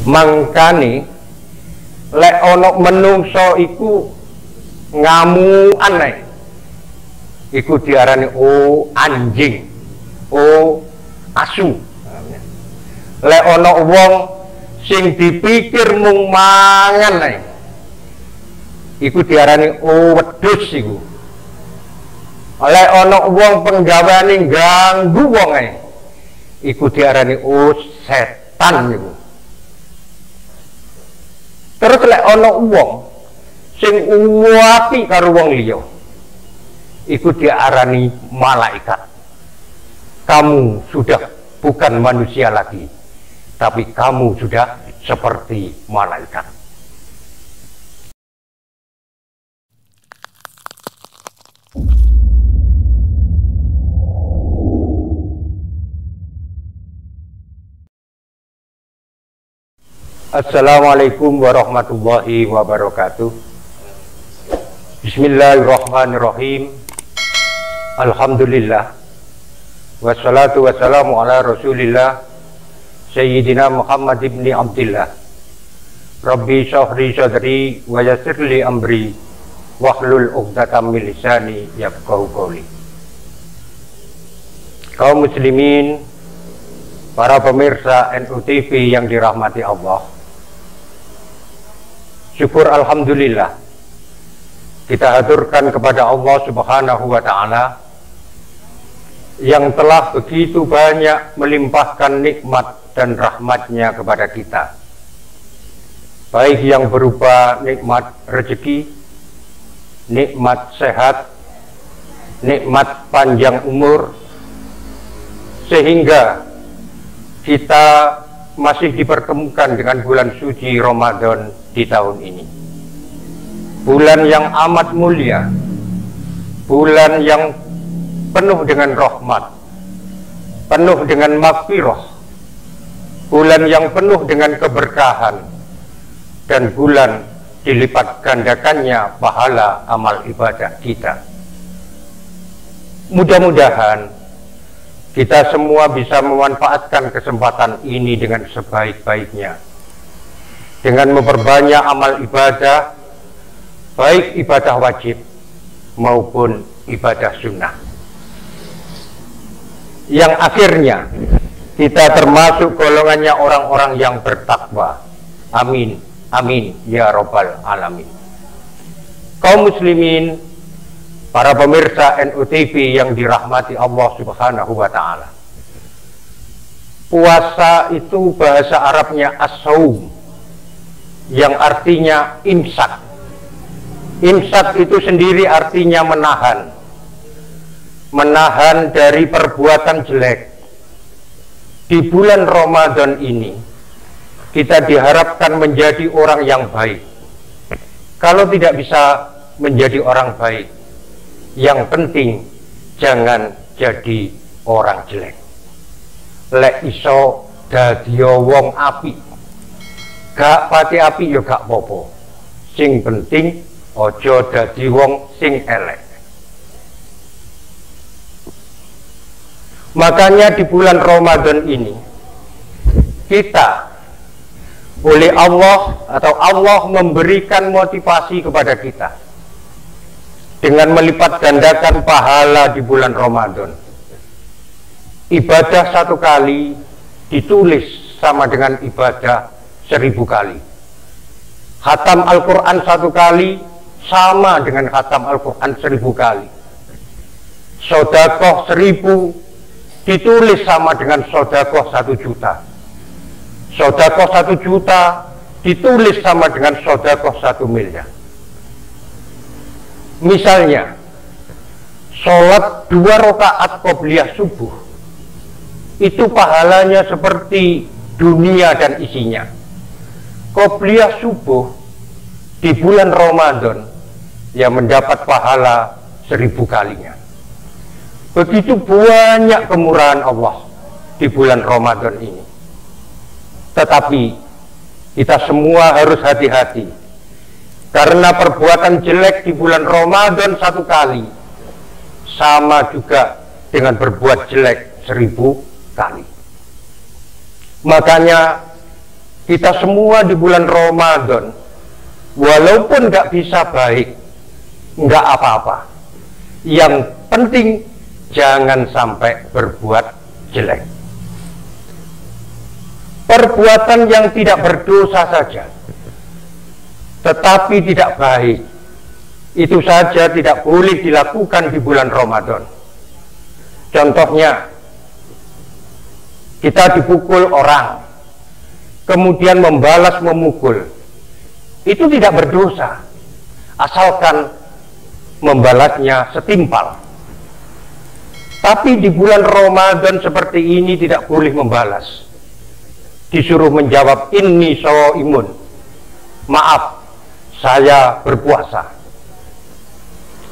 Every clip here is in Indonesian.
Mangkane lek ana menungso iku ngamukan ae, iku diarani anjing, asu. Lek ana wong sing dipikir mung mangan ae, iku diarani wedhus iku. Lek ana wong penggaweane ganggu wong ae, iku diarani setan iku. Terus lek ana wong sing uwati karo wong liya, iku diarani malaikat. Kamu sudah bukan manusia lagi, tapi kamu sudah seperti malaikat. Assalamualaikum warahmatullahi wabarakatuh. Bismillahirrahmanirrahim. Alhamdulillah. Wassalatu wassalamu ala Rasulillah Sayyidina Muhammad ibn Abdillah. Rabbi syahri sadri wa yassirli amri wahlul 'uqdatam min lisani yafqahu qawli. Kaum muslimin, para pemirsa NU TV yang dirahmati Allah, syukur alhamdulillah kita haturkan kepada Allah Subhanahu wa Ta'ala yang telah begitu banyak melimpahkan nikmat dan rahmatnya kepada kita, baik yang berupa nikmat rezeki, nikmat sehat, nikmat panjang umur, sehingga kita masih dipertemukan dengan bulan suci Ramadan di tahun ini. Bulan yang amat mulia, bulan yang penuh dengan rahmat, penuh dengan maghfirah, bulan yang penuh dengan keberkahan, dan bulan dilipat gandakannya pahala amal ibadah kita. Mudah-mudahan kita semua bisa memanfaatkan kesempatan ini dengan sebaik-baiknya, dengan memperbanyak amal ibadah, baik ibadah wajib maupun ibadah sunnah, yang akhirnya kita termasuk golongannya orang-orang yang bertakwa. Amin, amin ya robbal alamin. Kaum muslimin, para pemirsa NU TV yang dirahmati Allah Subhanahu wa Ta'ala, puasa itu bahasa Arabnya as-saum, yang artinya imsak. Imsak itu sendiri artinya menahan, menahan dari perbuatan jelek. Di bulan Ramadan ini kita diharapkan menjadi orang yang baik. Kalau tidak bisa menjadi orang baik, yang penting jangan jadi orang jelek. Lek iso dadi wong api, gak pati api yo gak popo. Sing penting ojo dadi wong sing elek. Makanya di bulan Ramadan ini kita oleh Allah atau Allah memberikan motivasi kepada kita dengan melipat gandakan pahala di bulan Ramadan. Ibadah satu kali ditulis sama dengan ibadah 1000 kali. Khatam Al-Quran satu kali sama dengan khatam Al-Quran 1000 kali. Sodakoh 1000 ditulis sama dengan sodakoh 1 juta. Sodakoh 1 juta ditulis sama dengan sodakoh 1 miliar. Misalnya, sholat 2 rakaat qobliyah subuh, itu pahalanya seperti dunia dan isinya. Qobliyah subuh di bulan Ramadan ya mendapat pahala 1000 kalinya. Begitu banyak kemurahan Allah di bulan Ramadan ini. Tetapi kita semua harus hati-hati, karena perbuatan jelek di bulan Ramadan 1 kali sama juga dengan berbuat jelek 1000 kali. Makanya kita semua di bulan Ramadan, walaupun nggak bisa baik, nggak apa-apa. Yang penting jangan sampai berbuat jelek. Perbuatan yang tidak berdosa saja, tetapi tidak baik, itu saja tidak boleh dilakukan di bulan Ramadan. Contohnya, kita dipukul orang, kemudian membalas memukul, itu tidak berdosa, asalkan membalasnya setimpal. Tapi di bulan Ramadan seperti ini tidak boleh membalas. Disuruh menjawab, inni shaimun, maaf, saya berpuasa.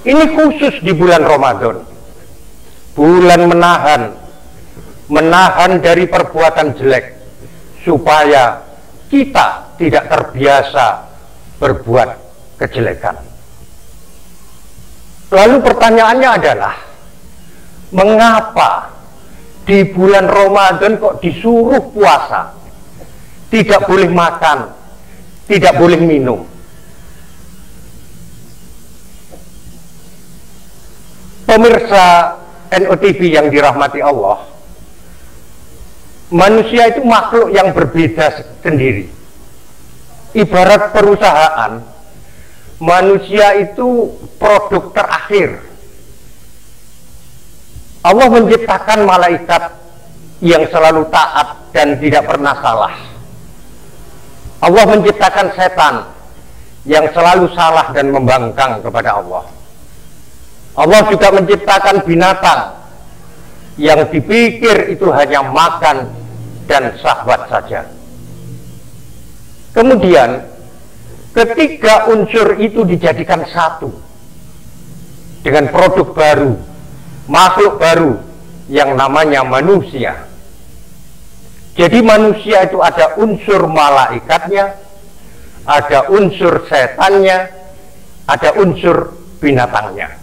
Ini khusus di bulan Ramadan, bulan menahan dari perbuatan jelek, supaya kita tidak terbiasa berbuat kejelekan. Lalu pertanyaannya adalah, mengapa di bulan Ramadan kok disuruh puasa? Tidak boleh makan, tidak boleh minum. Pemirsa NOTV yang dirahmati Allah, manusia itu makhluk yang berbeda sendiri. Ibarat perusahaan, manusia itu produk terakhir. Allah menciptakan malaikat yang selalu taat dan tidak pernah salah. Allah menciptakan setan yang selalu salah dan membangkang kepada Allah. Allah juga menciptakan binatang yang dipikir itu hanya makan dan syahwat saja. Kemudian ketiga unsur itu dijadikan satu dengan produk baru, makhluk baru yang namanya manusia. Jadi manusia itu ada unsur malaikatnya, ada unsur setannya, ada unsur binatangnya.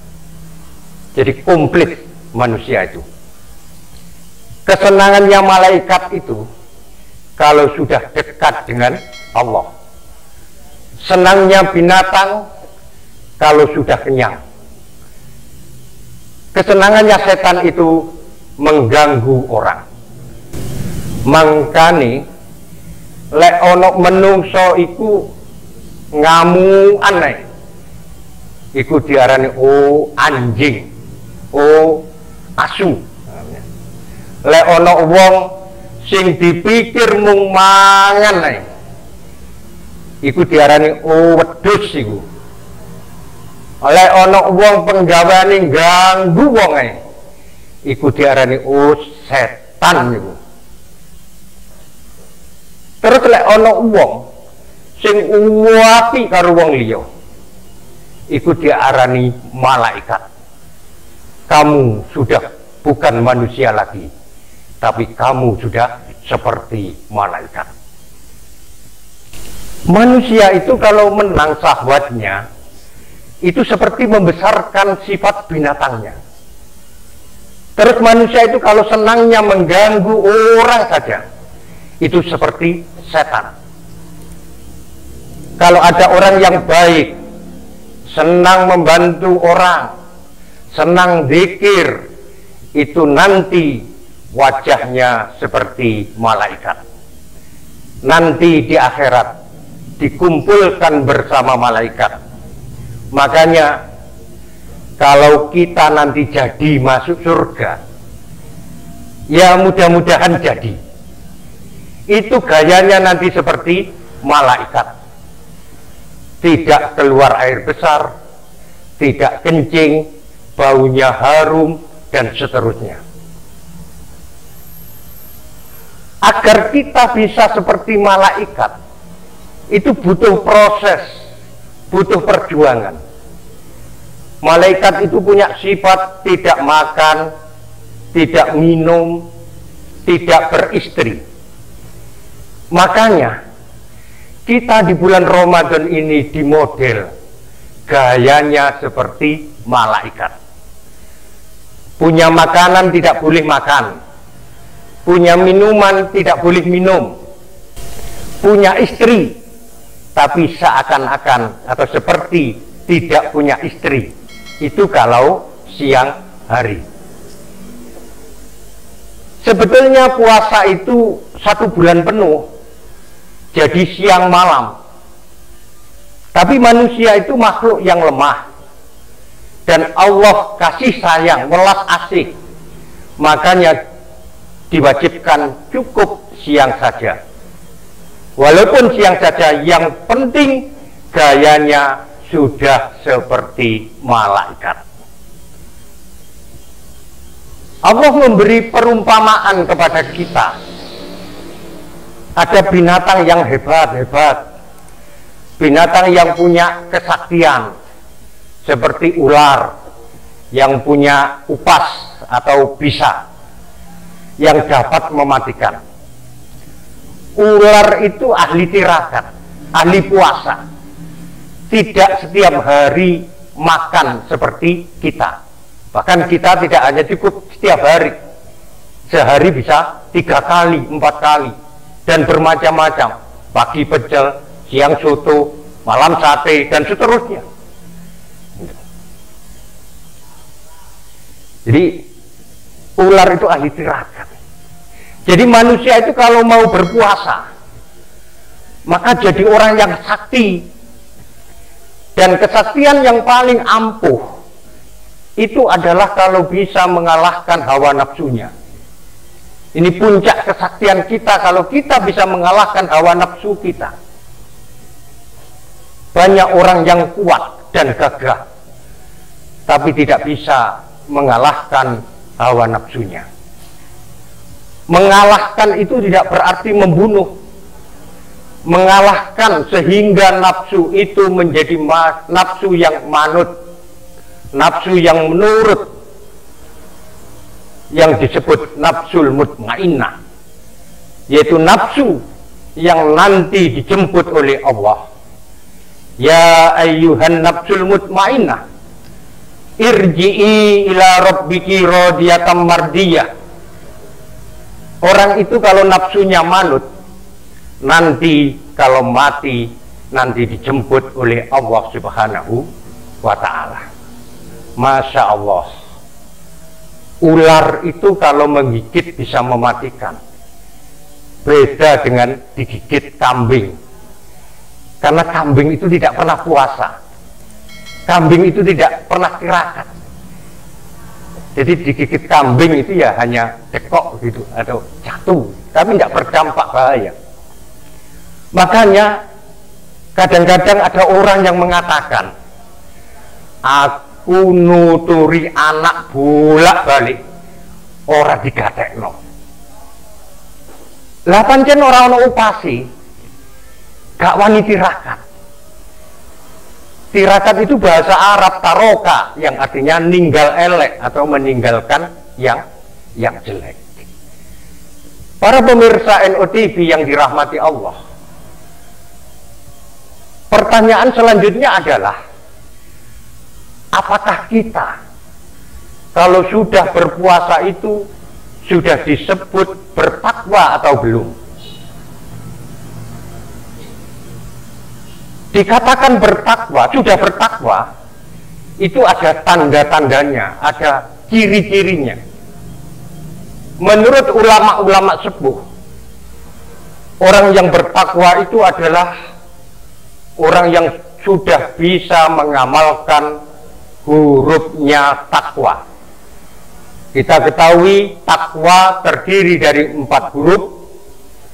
Jadi komplit manusia itu. Kesenangannya malaikat itu kalau sudah dekat dengan Allah. Senangnya binatang kalau sudah kenyang. Kesenangannya setan itu mengganggu orang. Mangkane lek ono menungso iku ngamukan, iku diarani anjing, asu. Lek ono wong sing dipikir mung mangan, iku diarani wedhus iku. Lek ono wong penggaweane ganggu wong iku diarani setan iku. Terus lek ana wong sing uwapi karo wong liya, iku diarani malaikat. Kamu sudah bukan manusia lagi, tapi kamu sudah seperti malaikat. Manusia itu kalau menang syahwatnya, itu seperti membesarkan sifat binatangnya. Terus manusia itu kalau senangnya mengganggu orang saja, itu seperti setan. Kalau ada orang yang baik, senang membantu orang, senang zikir, itu nanti wajahnya seperti malaikat. Nanti di akhirat dikumpulkan bersama malaikat. Makanya kalau kita nanti jadi masuk surga, ya mudah-mudahan jadi. Itu gayanya nanti seperti malaikat. Tidak keluar air besar, tidak kencing, baunya harum, dan seterusnya. Agar kita bisa seperti malaikat, itu butuh proses, butuh perjuangan. Malaikat itu punya sifat tidak makan, tidak minum, tidak beristri. Makanya kita di bulan Ramadan ini dimodel gayanya seperti malaikat. Punya makanan tidak boleh makan, punya minuman tidak boleh minum, punya istri, tapi seakan-akan atau seperti tidak punya istri. Itu kalau siang hari. Sebetulnya puasa itu 1 bulan penuh, jadi siang malam. Tapi manusia itu makhluk yang lemah, dan Allah kasih sayang, welas asih, makanya diwajibkan cukup siang saja. Walaupun siang saja, yang penting gayanya sudah seperti malaikat. Allah memberi perumpamaan kepada kita. Ada binatang yang hebat-hebat, binatang yang punya kesaktian, seperti ular yang punya upas atau bisa, yang dapat mematikan. Ular itu ahli tirakat, ahli puasa, tidak setiap hari makan seperti kita. Bahkan kita tidak hanya cukup setiap hari, sehari bisa 3 kali, 4 kali, dan bermacam-macam. Pagi pecel, siang soto, malam sate, dan seterusnya. Jadi ular itu ahli tirakat. Jadi manusia itu kalau mau berpuasa, maka jadi orang yang sakti. Dan kesaktian yang paling ampuh itu adalah kalau bisa mengalahkan hawa nafsunya. Ini puncak kesaktian kita, kalau kita bisa mengalahkan hawa nafsu kita. Banyak orang yang kuat dan gagah, tapi tidak bisa mengalahkan hawa nafsunya. Mengalahkan itu tidak berarti membunuh. Mengalahkan sehingga nafsu itu menjadi nafsu yang manut, nafsu yang menurut, yang disebut nafsul mutmainnah, yaitu nafsu yang nanti dijemput oleh Allah. Ya ayyuhan nafsul mutmainnah, irji'i ila rabbiki radiyatan mardiyah. Orang itu kalau nafsunya manut, nanti kalau mati, nanti dijemput oleh Allah Subhanahu wa ta'ala. Masya Allah, ular itu kalau menggigit bisa mematikan. Beda dengan digigit kambing, karena kambing itu tidak pernah puasa, kambing itu tidak pernah tirakat. Jadi digigit kambing itu ya hanya cekok gitu atau jatuh, tapi tidak berdampak bahaya. Makanya kadang-kadang ada orang yang mengatakan, aku nuturi anak bolak-balik ora digatekno. Lah pancen ora ana upasi, gak wani tirakat. Tirakat itu bahasa Arab taroka, yang artinya ninggal elek atau meninggalkan yang jelek. Para pemirsa NOTV yang dirahmati Allah, pertanyaan selanjutnya adalah, apakah kita kalau sudah berpuasa itu sudah disebut bertakwa atau belum? Dikatakan bertakwa, sudah bertakwa, itu ada tanda-tandanya, ada ciri-cirinya. Menurut ulama-ulama sepuh, orang yang bertakwa itu adalah orang yang sudah bisa mengamalkan hurufnya takwa. Kita ketahui takwa terdiri dari 4 huruf.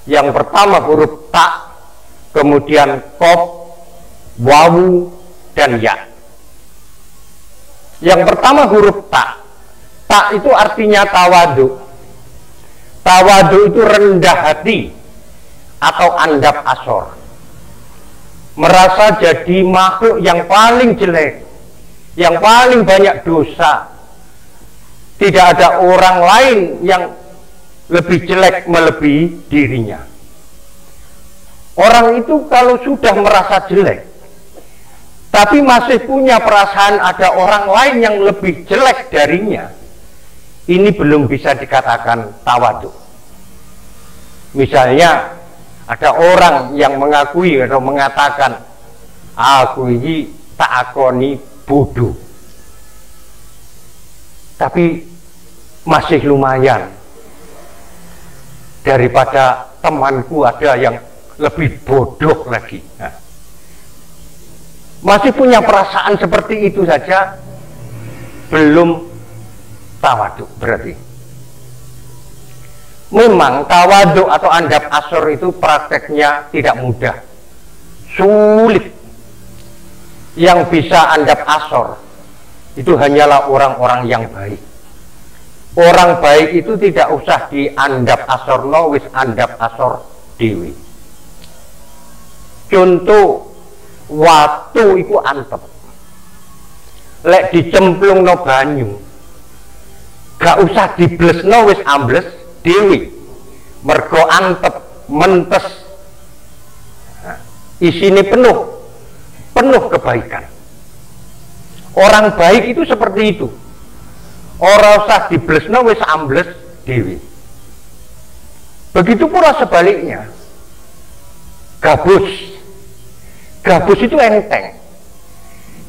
Yang pertama huruf ta, kemudian kof, wawu, dan ya. Yang pertama huruf ta. Ta itu artinya tawadu. Tawadu itu rendah hati atau andap asor, merasa jadi makhluk yang paling jelek, yang paling banyak dosa. Tidak ada orang lain yang lebih jelek melebihi dirinya. Orang itu kalau sudah merasa jelek, tapi masih punya perasaan ada orang lain yang lebih jelek darinya, ini belum bisa dikatakan tawadu. Misalnya Ada orang yang mengakui atau mengatakan, aku ini tak akoni bodoh, tapi masih lumayan daripada temanku ada yang lebih bodoh lagi. Nah, masih punya perasaan seperti itu saja, belum tawaduk berarti. Memang tawaduk atau andap asor itu prakteknya tidak mudah, sulit. Yang bisa andap asor itu hanyalah orang-orang yang baik. Orang baik itu tidak usah diandap asor, wis andap asor dewi. Contoh, watu iku antep, lek dicemplung no banyu, gak usah diblesno wis ambles dewi, mergo antep mentes. Nah, isine penuh kebaikan. Orang baik itu seperti itu, ora usah diblesno wis ambles dewi. Begitu pula sebaliknya, gabus itu enteng,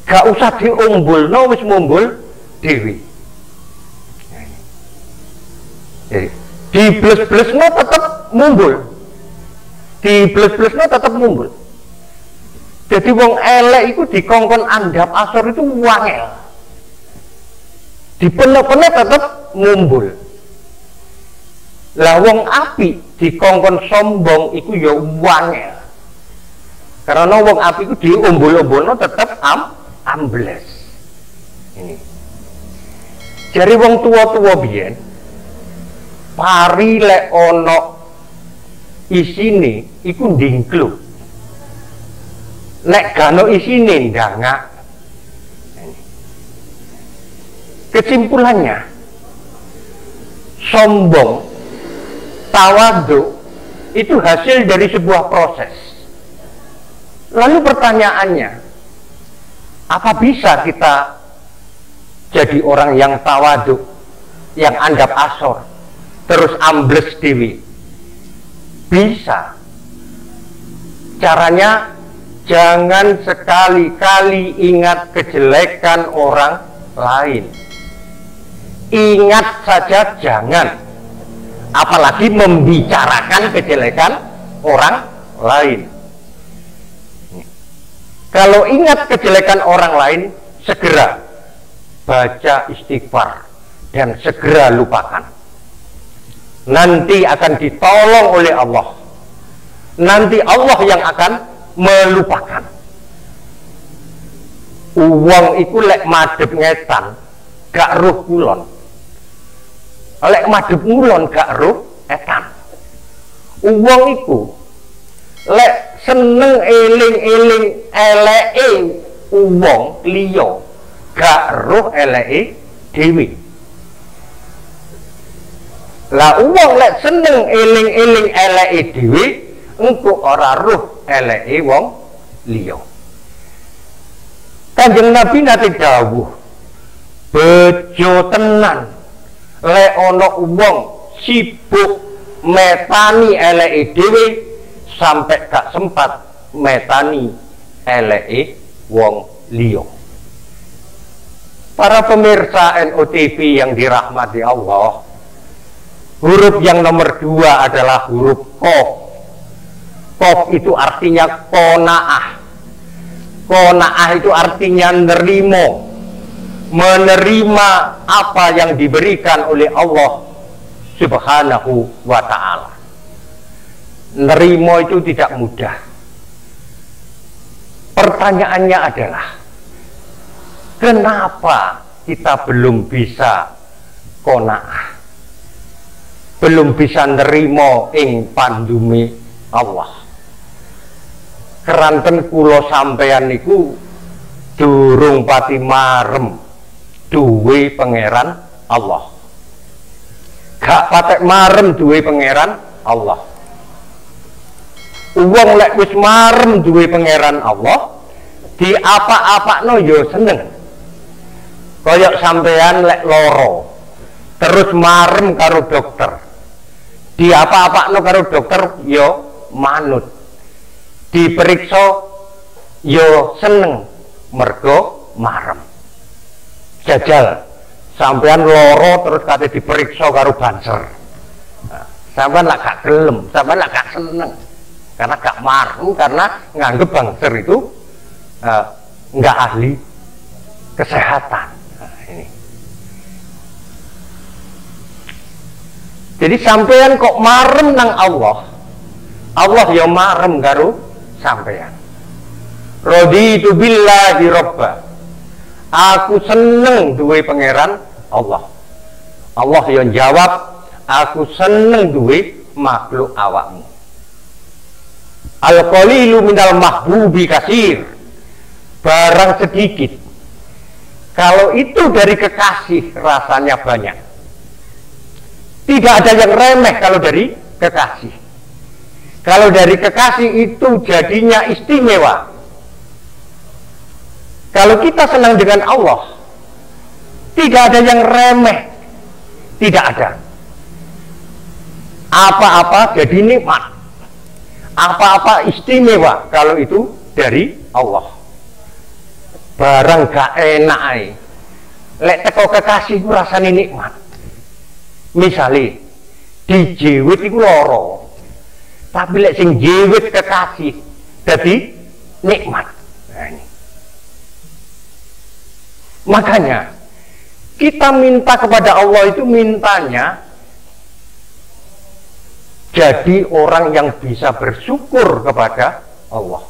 gak usah diumbulno wis mumbul dewi. Jadi dibles-blesno tetap mumbul, dibles-blesno tetap mumbul. Jadi wong elek itu dikongkon andap asor itu wangel, dipenuh-penuh tetap mumbul. Lah wong api dikongkon sombong itu ya wangel, karena wong api itu diumbul-umbulno tetap ambles. Ini jadi wong tua-tua biyen pari lek ono isine iku ndingkluk, lek gano isine ndangak. Kesimpulannya, sombong, tawaduk itu hasil dari sebuah proses. Lalu pertanyaannya, apa bisa kita jadi orang yang tawaduk, yang andap asor, terus ambles dewi? Bisa. Caranya, jangan sekali-kali ingat kejelekan orang lain. Ingat saja jangan, apalagi membicarakan kejelekan orang lain. Kalau ingat kejelekan orang lain, segera baca istighfar dan segera lupakan. Nanti akan ditolong oleh Allah. Nanti Allah yang akan melupakan. Uang iku lek madhep ngetan gak roh kulon, lek madhep ngulon gak roh etan. Uang iku lek seneng eling-eling eleke uang liya gak roh eleke dewi. Lah uang lek seneng eling-eling eleke dewi, engko ora roh eleke wong liya. Kanjeng Nabi nate dawuh, bejo tenan lek ana wong sibuk metani eleke dhewe sampai gak sempat metani eleke wong liya. Para pemirsa NOTV yang dirahmati Allah, huruf yang nomor 2 adalah huruf Qaf. Qaf itu artinya qanaah. Qanaah itu artinya menerima apa yang diberikan oleh Allah Subhanahu wa ta'ala. Nerimo itu tidak mudah. Pertanyaannya adalah, kenapa kita belum bisa qanaah, belum bisa nerimo ing pandumi Allah? Keranten kula sampeyan niku durung pati marem duwe pangeran Allah. Gak patek marem duwe pangeran Allah. Wong lek wis marem duwe pangeran Allah, di apa-apakno yo seneng. Kayak sampeyan lek loro terus marem karo dokter, di apa-apakno karo dokter yo manut, diperiksa yo seneng mergo marem. Jajal sampean loro terus kate diperiksa karo banser. Nah, sampean lak gak gelem, sampean lak gak seneng. Karena gak marem, karena nganggep banser itu nggak ahli kesehatan. Nah, ini. Jadi sampean kok marem nang Allah, Allah ya marem karo sampean. Raditu billahi robba, aku seneng duwe pangeran Allah. Allah yang jawab, aku seneng duwe makhluk awakmu. Al-qalilu minal mahbubi kasir, barang sedikit kalau itu dari kekasih rasanya banyak. Tidak ada yang remeh kalau dari kekasih. Kalau dari kekasih itu jadinya istimewa. Kalau kita senang dengan Allah, tidak ada yang remeh, tidak ada. Apa-apa jadi nikmat, apa-apa istimewa kalau itu dari Allah. Barang gak enak ae, lek teko kekasih ku rasane nikmat. Misale dijewit iku loro, tapi lek sing jewit kekasih dadi nikmat. Nah, ini. Makanya kita minta kepada Allah itu mintanya jadi orang yang bisa bersyukur kepada Allah.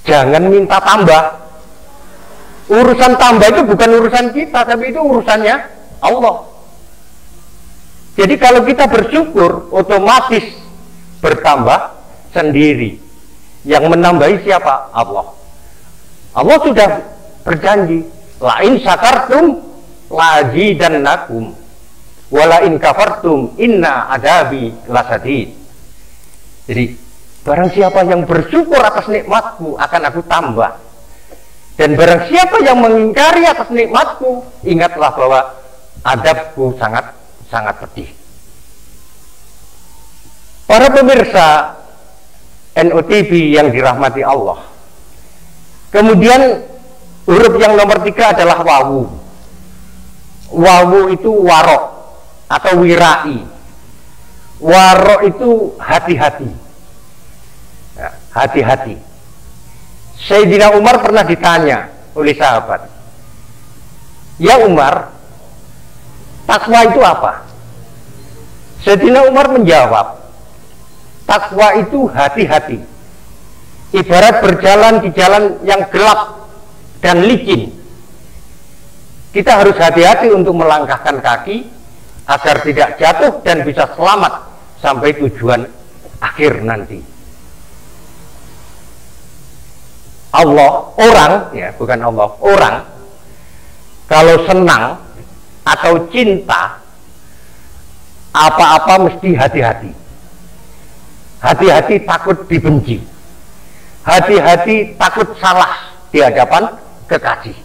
Jangan minta tambah. Urusan tambah itu bukan urusan kita, tapi itu urusannya Allah. Jadi kalau kita bersyukur, otomatis bertambah sendiri. Yang menambahi siapa? Allah. Allah sudah berjanji, la in syakartum lazidannakum wala in kafartum inna adabi lasadid. Jadi barang siapa yang bersyukur atas nikmatku akan aku tambah, dan barang siapa yang mengingkari atas nikmatku, ingatlah bahwa adabku sangat pedih. Para pemirsa NOTV yang dirahmati Allah, kemudian huruf yang nomor 3 adalah wawu. Wawu itu warok atau wirai. Warok itu hati-hati. Ya, hati-hati. Sayyidina Umar pernah ditanya oleh sahabat, ya Umar, takwa itu apa? Sayyidina Umar menjawab, takwa itu hati-hati. Ibarat berjalan di jalan yang gelap dan licin. Kita harus hati-hati untuk melangkahkan kaki agar tidak jatuh dan bisa selamat sampai tujuan akhir nanti. Allah, orang, ya bukan Allah, orang kalau senang atau cinta apa-apa mesti hati-hati. Hati-hati takut dibenci. Hati-hati takut salah di hadapan kekasih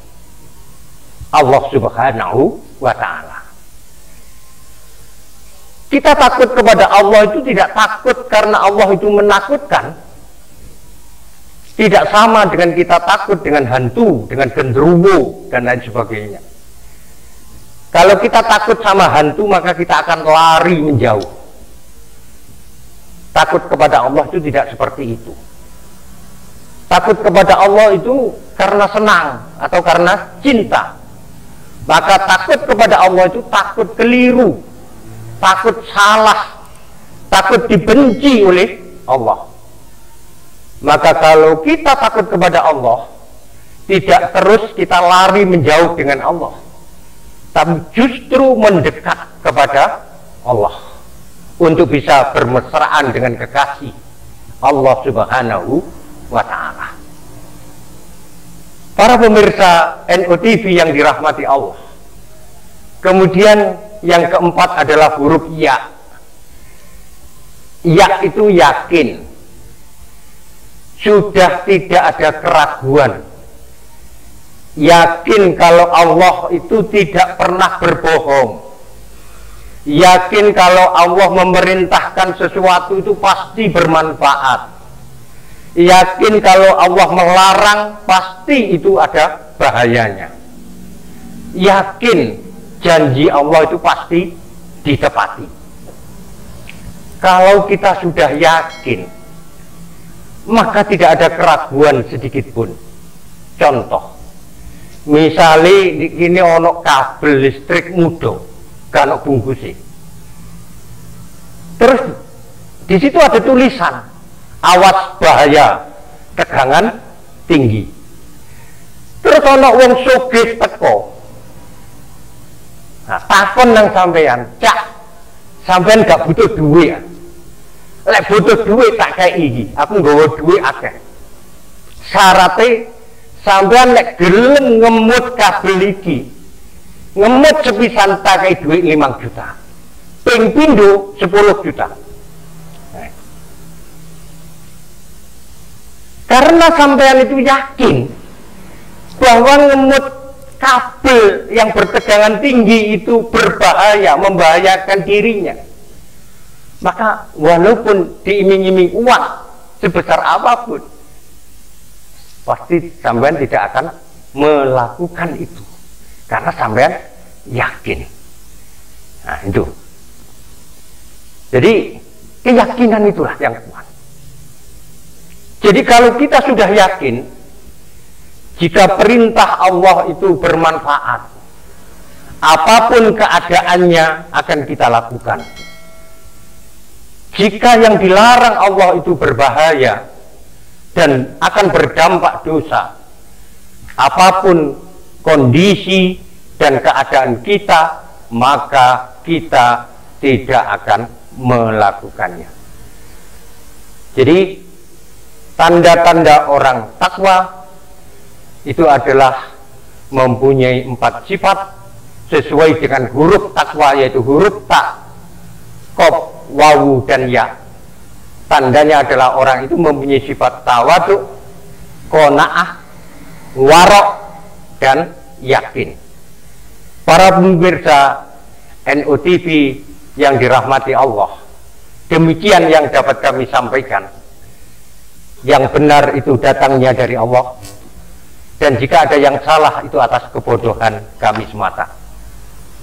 Allah Subhanahu wa ta'ala. Kita takut kepada Allah itu tidak takut karena Allah itu menakutkan. Tidak sama dengan kita takut dengan hantu, dengan genderuwo dan lain sebagainya. Kalau kita takut sama hantu, maka kita akan lari menjauh. Takut kepada Allah itu tidak seperti itu. Takut kepada Allah itu karena senang atau karena cinta. Maka takut kepada Allah itu takut keliru, takut salah, takut dibenci oleh Allah. Maka kalau kita takut kepada Allah, tidak terus kita lari menjauh dengan Allah, tapi justru mendekat kepada Allah untuk bisa bermesraan dengan kekasih Allah Subhanahu wa ta'ala. Para pemirsa NOTV yang dirahmati Allah, kemudian yang keempat adalah huruf ya. Ya itu yakin, sudah tidak ada keraguan, yakin kalau Allah itu tidak pernah berbohong, Yakin kalau Allah memerintahkan sesuatu itu pasti bermanfaat. Yakin kalau Allah melarang pasti itu ada bahayanya. Yakin janji Allah itu pasti ditepati. Kalau kita sudah yakin, maka tidak ada keraguan sedikit pun. Contoh, misalnya ini ono kabel listrik mudo, kan bungkusnya. Terus di situ ada tulisan, awas bahaya, tegangan tinggi. Terus ono wong sugih teko. Nah, takon nang sampean, cak, sampean gak butuh duit ya? Lek butuh duit tak kayak iki, aku nggawa duit akeh. Syaratnya sampean lek gelem ngemut kabel iki, ngemut sepisan tak kayak duit 5 juta. Ping pindho 10 juta. Nah. Karena sampean itu yakin bahwa ngemut kabel yang bertegangan tinggi itu berbahaya, membahayakan dirinya, maka walaupun diiming-iming uang sebesar apapun, pasti sampean tidak akan melakukan itu karena sampean yakin. Nah itu, jadi keyakinan itulah yang kuat. Jadi kalau kita sudah yakin jika perintah Allah itu bermanfaat, apapun keadaannya akan kita lakukan. Jika yang dilarang Allah itu berbahaya dan akan berdampak dosa, apapun kondisi dan keadaan kita, maka kita tidak akan melakukannya. Jadi tanda-tanda orang takwa itu adalah mempunyai 4 sifat sesuai dengan huruf takwa, yaitu huruf ta, qaf, wawu, dan ya. Tandanya adalah orang itu mempunyai sifat tawadu, qanaah, warok, dan yakin. Para pemirsa NOTV yang dirahmati Allah, demikian yang dapat kami sampaikan. Yang benar itu datangnya dari Allah, dan jika ada yang salah itu atas kebodohan kami semata.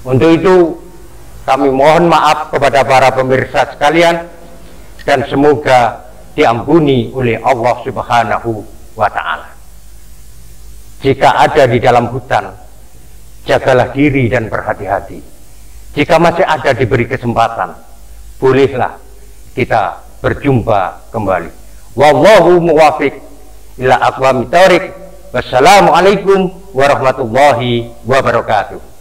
Untuk itu kami mohon maaf kepada para pemirsa sekalian, dan semoga diampuni oleh Allah Subhanahu wa Ta'ala. Jika ada di dalam hutan, jagalah diri dan berhati-hati. Jika masih ada diberi kesempatan, bolehlah kita berjumpa kembali. Wallahu muwafiq ila aqwamit thoriq. Wassalamualaikum warahmatullahi wabarakatuh.